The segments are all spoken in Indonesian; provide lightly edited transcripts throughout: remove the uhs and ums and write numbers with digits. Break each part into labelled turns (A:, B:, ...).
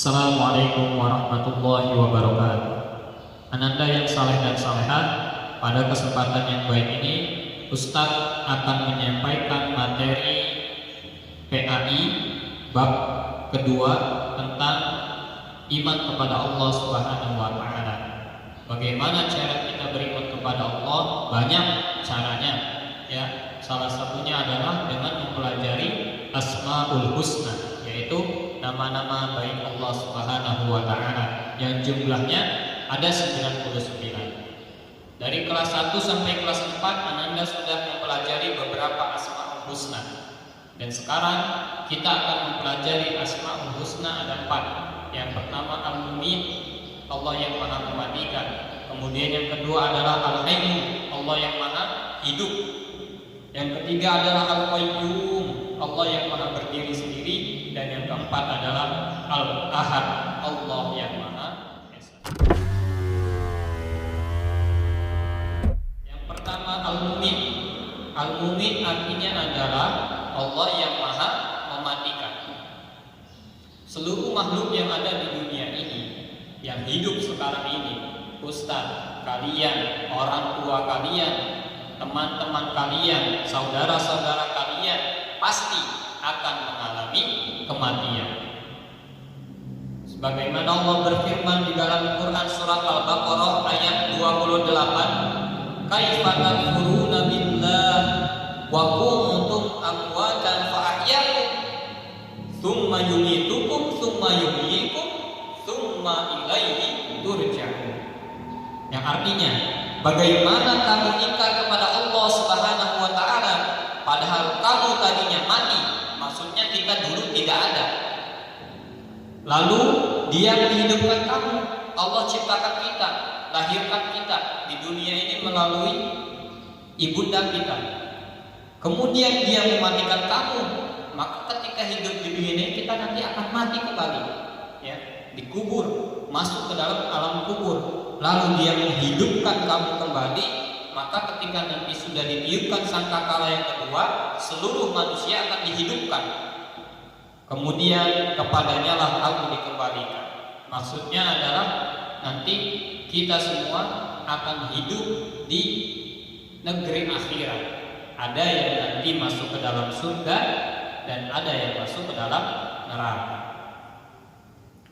A: Assalamualaikum warahmatullahi wabarakatuh. Ananda yang saleh dan salehah, pada kesempatan yang baik ini Ustadz akan menyampaikan materi PAI bab kedua tentang iman kepada Allah Subhanahu wa taala. Bagaimana cara kita beriman kepada Allah? Banyak caranya, ya. Salah satunya adalah dengan mempelajari Asmaul Husna, yaitu nama-nama baik Allah Subhanahu wa taala yang jumlahnya ada 99. Dari kelas 1 sampai kelas 4 Ananda sudah mempelajari beberapa Asmaul Husna. Dan sekarang kita akan mempelajari Asmaul Husna ada 4. Yang pertama Al-Mumit, Allah yang Maha mematikan. Kemudian yang kedua adalah Al-Hayy, Allah yang Maha hidup. Yang ketiga adalah Al-Qayyum, Allah yang Maha berdiri sendiri. Dan yang keempat adalah Al-Ahad, Allah yang Maha Esa. Yang pertama Al-Mumit. Al-Mumit artinya adalah Allah yang Maha mematikan. Seluruh makhluk yang ada di dunia ini, yang hidup sekarang ini, ustaz, kalian, orang tua kalian, teman-teman kalian, saudara-saudara kalian pasti akan mengalami kematian. Sebagaimana Allah berfirman di dalam Quran surat Al-Baqarah ayat 28, "Kaifa takfuruna billah wa kuntum amwatan fa ahyaakum tsumma yumitukum tsumma yuhyikum tsumma ilaihi turja'un." Yang artinya, bagaimana kamu ingkar kepada Allah Subhanahu wa taala padahal kamu tadinya mati, maksudnya kita dulu tidak ada. Lalu Dia menghidupkan kamu. Allah ciptakan kita, lahirkan kita di dunia ini melalui ibunda kita. Kemudian Dia mematikan kamu, maka ketika hidup di dunia ini kita nanti akan mati kembali, ya, dikubur, masuk ke dalam alam kubur. Lalu Dia menghidupkan kamu kembali, maka ketika nanti sudah ditiupkan sangkakala yang kedua, seluruh manusia akan dihidupkan. Kemudian kepadanya lah kamu dikembalikan. Maksudnya adalah nanti kita semua akan hidup di negeri akhirat. Ada yang nanti masuk ke dalam surga dan ada yang masuk ke dalam neraka.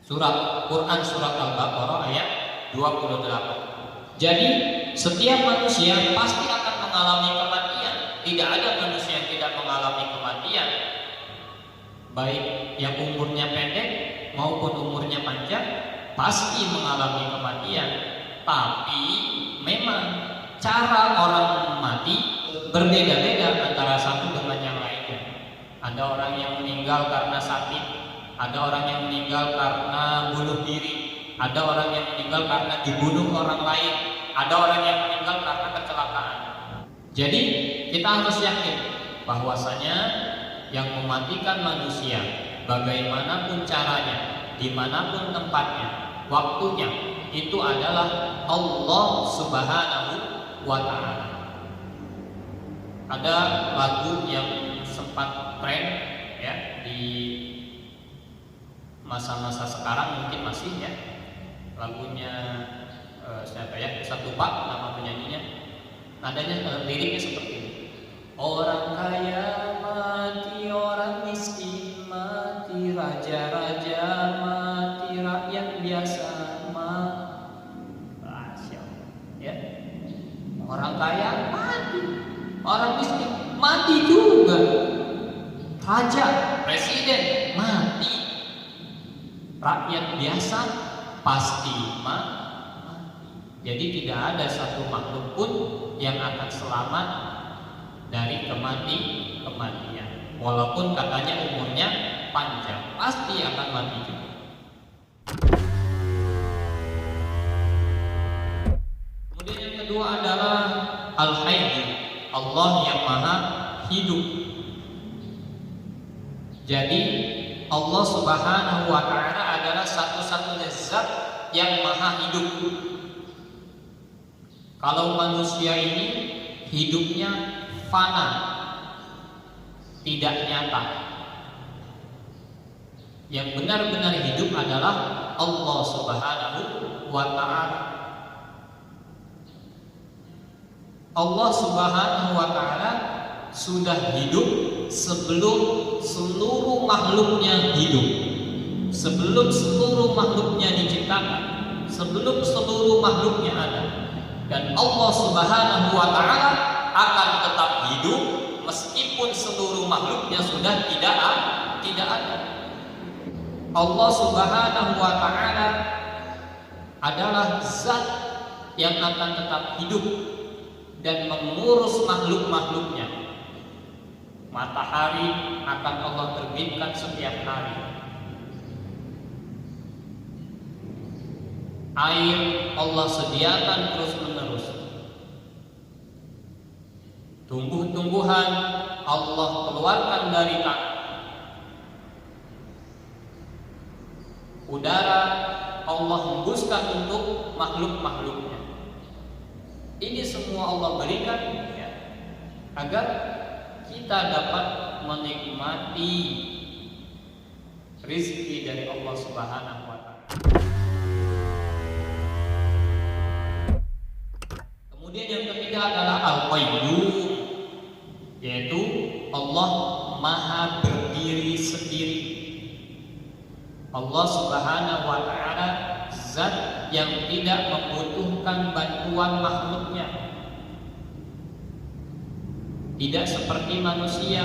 A: Surat Quran surat Al-Baqarah ayat 28. Jadi setiap manusia pasti akan mengalami kematian. Tidak ada manusia yang tidak mengalami kematian, baik yang umurnya pendek maupun umurnya panjang, pasti mengalami kematian. Tapi memang cara orang mati berbeda-beda antara satu dengan yang lainnya. Ada orang yang meninggal karena sakit, ada orang yang meninggal karena bunuh diri, ada orang yang meninggal karena dibunuh orang lain, ada orang yang meninggal karena kecelakaan. Jadi kita harus yakin bahwasanya yang mematikan manusia, bagaimanapun caranya, dimanapun tempatnya, waktunya, itu adalah Allah Subhanahu wa ta'ala. Ada lagu yang sempat tren, ya, di masa-masa sekarang mungkin masih, ya. Lagunya siapa ya? Satu Pak nama penyanyinya. Nadanya liriknya seperti ini. Orang kaya mati, orang miskin mati, raja-raja mati, rakyat biasa mati. Ya. Orang kaya mati, orang miskin mati juga. Raja, presiden mati. Rakyat biasa pasti mati. Jadi tidak ada satu makhluk pun yang akan selamat dari kematian. Walaupun katanya umurnya panjang, pasti akan mati juga. Kemudian yang kedua adalah Al-Hayy, Allah yang Maha hidup. Jadi Allah Subhanahu wa ta'ala adalah satu-satunya zat yang Maha hidup. Kalau manusia ini hidupnya fana, tidak nyata. Yang benar-benar hidup adalah Allah Subhanahu wa Ta'ala. Allah Subhanahu wa Ta'ala sudah hidup sebelum seluruh makhluknya hidup, sebelum seluruh makhluknya diciptakan, sebelum seluruh makhluknya ada. Dan Allah Subhanahu wa Ta'ala akan tetap hidup meskipun seluruh makhluknya sudah tidak ada. Allah Subhanahu wa Ta'ala adalah zat yang akan tetap hidup dan mengurus makhluk-makhluknya. Matahari akan Allah terbitkan setiap hari. Air Allah sediakan terus-menerus. Tumbuh-tumbuhan Allah keluarkan dari tanah. Udara Allah hembuskan untuk makhluk-makhluknya. Ini semua Allah berikan ya, agar kita dapat menikmati rizki dari Allah Subhanahu wa Ta'ala. Kemudian yang ketiga adalah Al-Qayyum, yaitu Allah Maha berdiri sendiri. Allah Subhanahu wa Ta'ala zat yang tidak membutuhkan bantuan makhluknya. Tidak seperti manusia.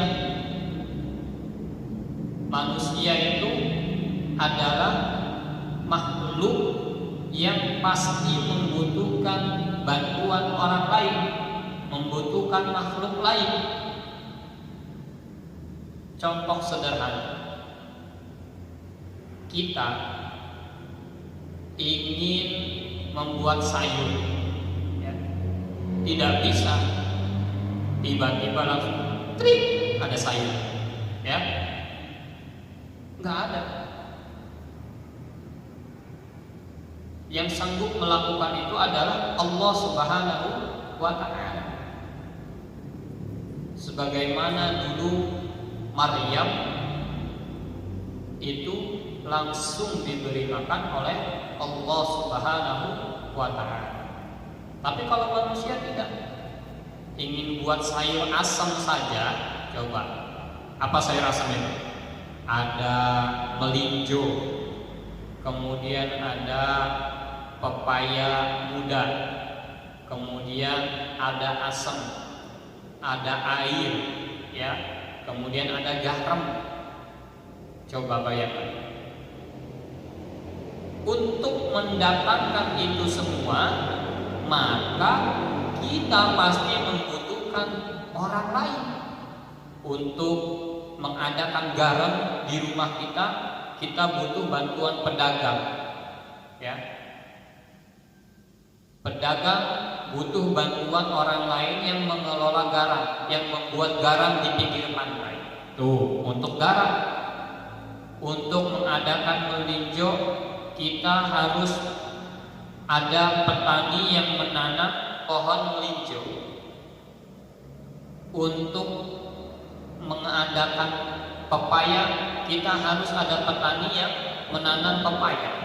A: Manusia itu adalah makhluk yang pasti membutuhkan bantuan orang lain, membutuhkan makhluk lain. Contoh sederhana, kita ingin membuat sayur ya. Tidak bisa tiba-tiba langsung trik ada sayur ya, nggak ada. Yang sanggup melakukan itu adalah Allah Subhanahu wa Ta'ala. Sebagaimana dulu Maryam itu langsung diberi makan oleh Allah Subhanahu wa Ta'ala. Tapi kalau manusia tidak, ingin buat sayur asam saja, coba apa sayur asam itu? Ada melinjo, kemudian ada pepaya muda, kemudian ada asam, ada air ya, kemudian ada garam. Coba bayangkan, untuk mendapatkan itu semua maka kita pasti membutuhkan orang lain. Untuk mengadakan garam di rumah kita butuh bantuan pedagang ya. Pedagang butuh bantuan orang lain yang mengelola garam, yang membuat garam di pinggir pantai. Tuh, untuk garam. Untuk mengadakan melinjo, kita harus ada petani yang menanam pohon melinjo. Untuk mengadakan pepaya, kita harus ada petani yang menanam pepaya.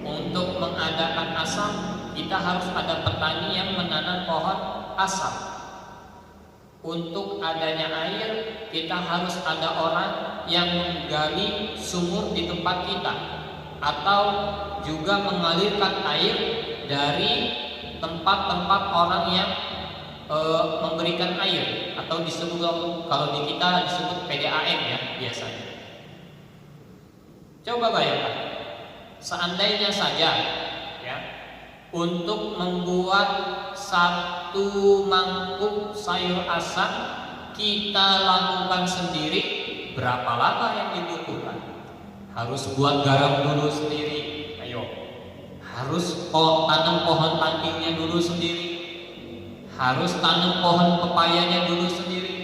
A: Untuk mengadakan asam, kita harus ada petani yang menanam pohon asam. Untuk adanya air, kita harus ada orang yang menggali sumur di tempat kita, atau juga mengalirkan air dari tempat-tempat orang yang memberikan air, atau disebut, kalau di kita disebut PDAM ya biasanya. Coba bayangkan, seandainya saja ya, untuk membuat satu mangkuk sayur asam kita lakukan sendiri, berapa lama yang dibutuhkan? Harus buat garam dulu sendiri, ayo. Harus tanam pohon tangkingnya dulu sendiri, harus tanam pohon pepayanya dulu sendiri,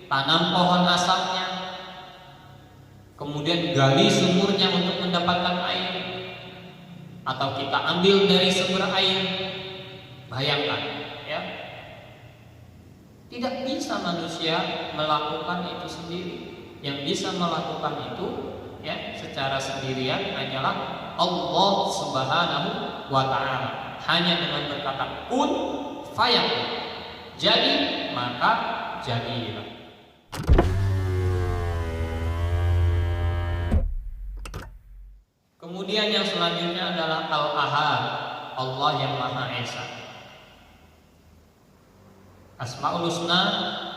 A: tanam pohon asamnya, kemudian gali sumurnya untuk mendapatkan air, atau kita ambil dari sumber air. Bayangkan ya, tidak bisa manusia melakukan itu sendiri. Yang bisa melakukan itu ya, secara sendirian hanyalah Allah Subhanahu wa taala. Hanya dengan berkata kun fayakun, jadi maka jadilah. Kemudian yang selanjutnya adalah Al-Ahad, Allah yang Maha Esa. Asmaul Husna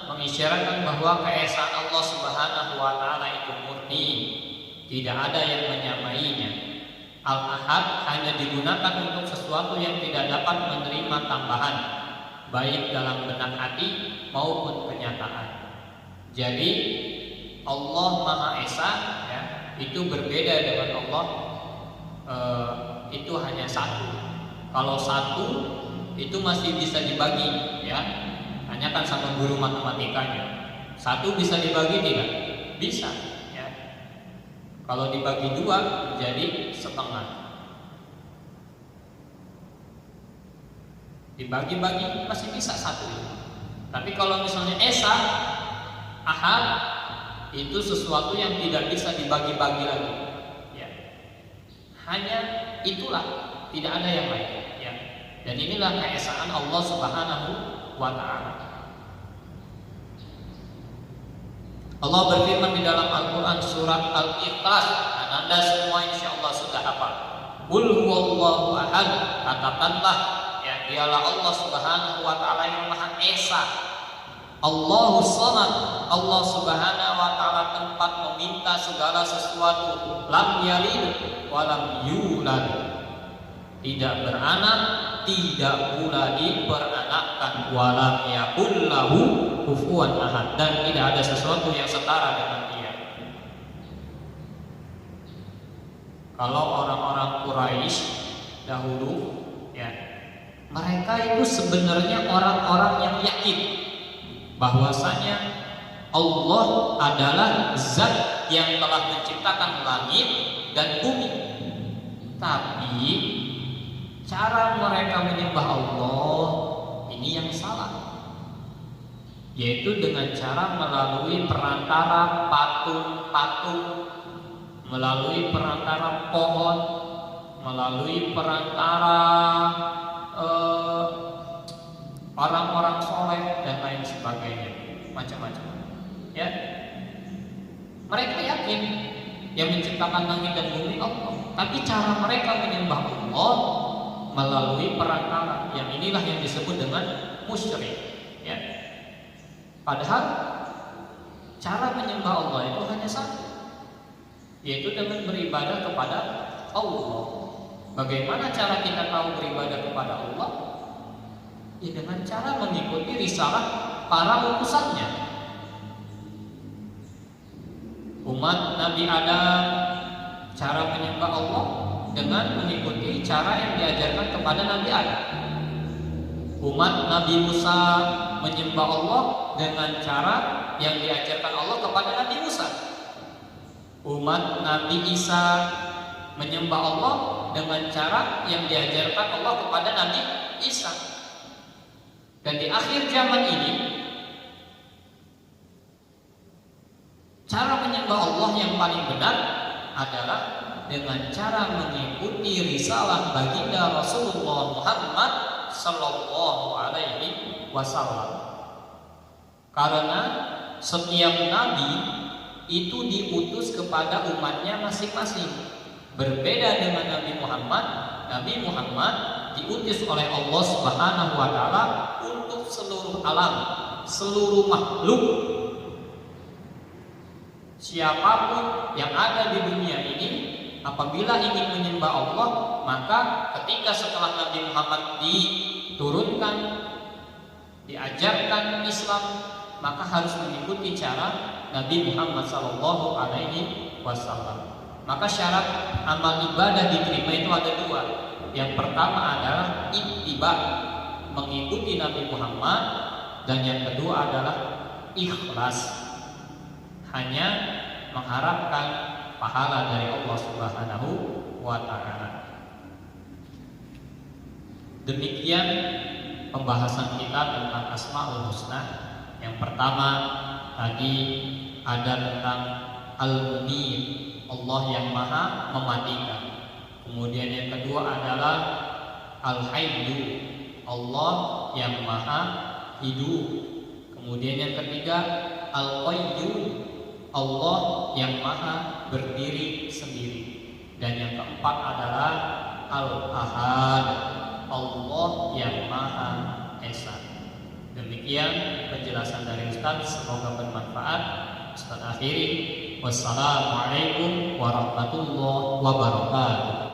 A: mengisyaratkan bahwa keesaan Allah Subhanahu wa taala itu murni, tidak ada yang menyamainya. Al-Ahad hanya digunakan untuk sesuatu yang tidak dapat menerima tambahan, baik dalam benak hati maupun kenyataan. Jadi Allah Maha Esa, ya, itu berbeda dengan Allah. Itu hanya satu. Kalau satu itu masih bisa dibagi, ya. Tanyakan sama guru matematikanya. Satu bisa dibagi tidak? Bisa, ya. Kalau dibagi dua jadi setengah. Dibagi-bagi masih bisa satu. Tapi kalau misalnya Esa, Ahad, itu sesuatu yang tidak bisa dibagi-bagi lagi. Hanya itulah, tidak ada yang lain, ya. Dan inilah keesaan Allah Subhanahu wa taala. Allah berfirman di dalam Al-Qur'an surat Al-Ikhlas, dan Anda semua insyaallah sudah hafal. Qul huwallahu ahad, katakanlah, ya, dialah Allah Subhanahu wa taala yang Maha Esa. Allahus Samad, Allah Subhanahu wa taala tempat meminta segala sesuatu. Lam yalid wa lam yulad, tidak beranak, tidak pula diperanakkan. Wa lam yakul lahu kufuwan ahad, dan tidak ada sesuatu yang setara dengan Dia. Kalau orang-orang Quraisy dahulu, ya, mereka itu sebenarnya orang-orang yang yakin bahwasanya Allah adalah zat yang telah menciptakan langit dan bumi. Tapi cara mereka menyembah Allah ini yang salah, yaitu dengan cara melalui perantara patung-patung, melalui perantara pohon, melalui perantara orang-orang soleh dan lain sebagainya, macam-macam, ya. Mereka yakin yang menciptakan langit dan bumi Allah, tapi cara mereka menyembah Allah melalui perantara, yang inilah yang disebut dengan musyrik, ya. Padahal cara menyembah Allah itu hanya satu, yaitu dengan beribadah kepada Allah. Bagaimana cara kita tahu beribadah kepada Allah? Ya, dengan cara mengikuti risalah para utusannya. Umat Nabi Adam, cara menyembah Allah dengan mengikuti cara yang diajarkan kepada Nabi Adam. Umat Nabi Musa menyembah Allah dengan cara yang diajarkan Allah kepada Nabi Musa. Umat Nabi Isa menyembah Allah dengan cara yang diajarkan Allah kepada Nabi Isa. Dan di akhir zaman ini, cara menyembah Allah yang paling benar adalah dengan cara mengikuti risalah baginda Rasulullah Muhammad Sallallahu Alaihi Wasallam. Karena setiap nabi itu diutus kepada umatnya masing-masing. Berbeda dengan Nabi Muhammad, Nabi Muhammad diutus oleh Allah Subhanahu wa taala untuk seluruh alam, seluruh makhluk. Siapapun yang ada di dunia ini, apabila ingin menyembah Allah, maka ketika setelah Nabi Muhammad diturunkan, diajarkan Islam, maka harus mengikuti cara Nabi Muhammad Sallallahu Alaihi Wasallam. Maka syarat amal ibadah diterima itu ada dua. Yang pertama adalah ittiba, mengikuti Nabi Muhammad, dan yang kedua adalah ikhlas, hanya mengharapkan pahala dari Allah Subhanahu wa taala. Demikian pembahasan kita tentang Asmaul Husna. Yang pertama tadi ada tentang Al-Mumit, Allah yang maha mematikan. Kemudian yang kedua adalah Al-Hayyu, Allah yang maha hidup. Kemudian yang ketiga Al-Qayyum, Allah yang maha berdiri sendiri. Dan yang keempat adalah Al-Ahad, Allah yang maha esa. Demikian penjelasan dari Ustaz, semoga bermanfaat. Ustaz akhiri, wassalamualaikum warahmatullahi wabarakatuh.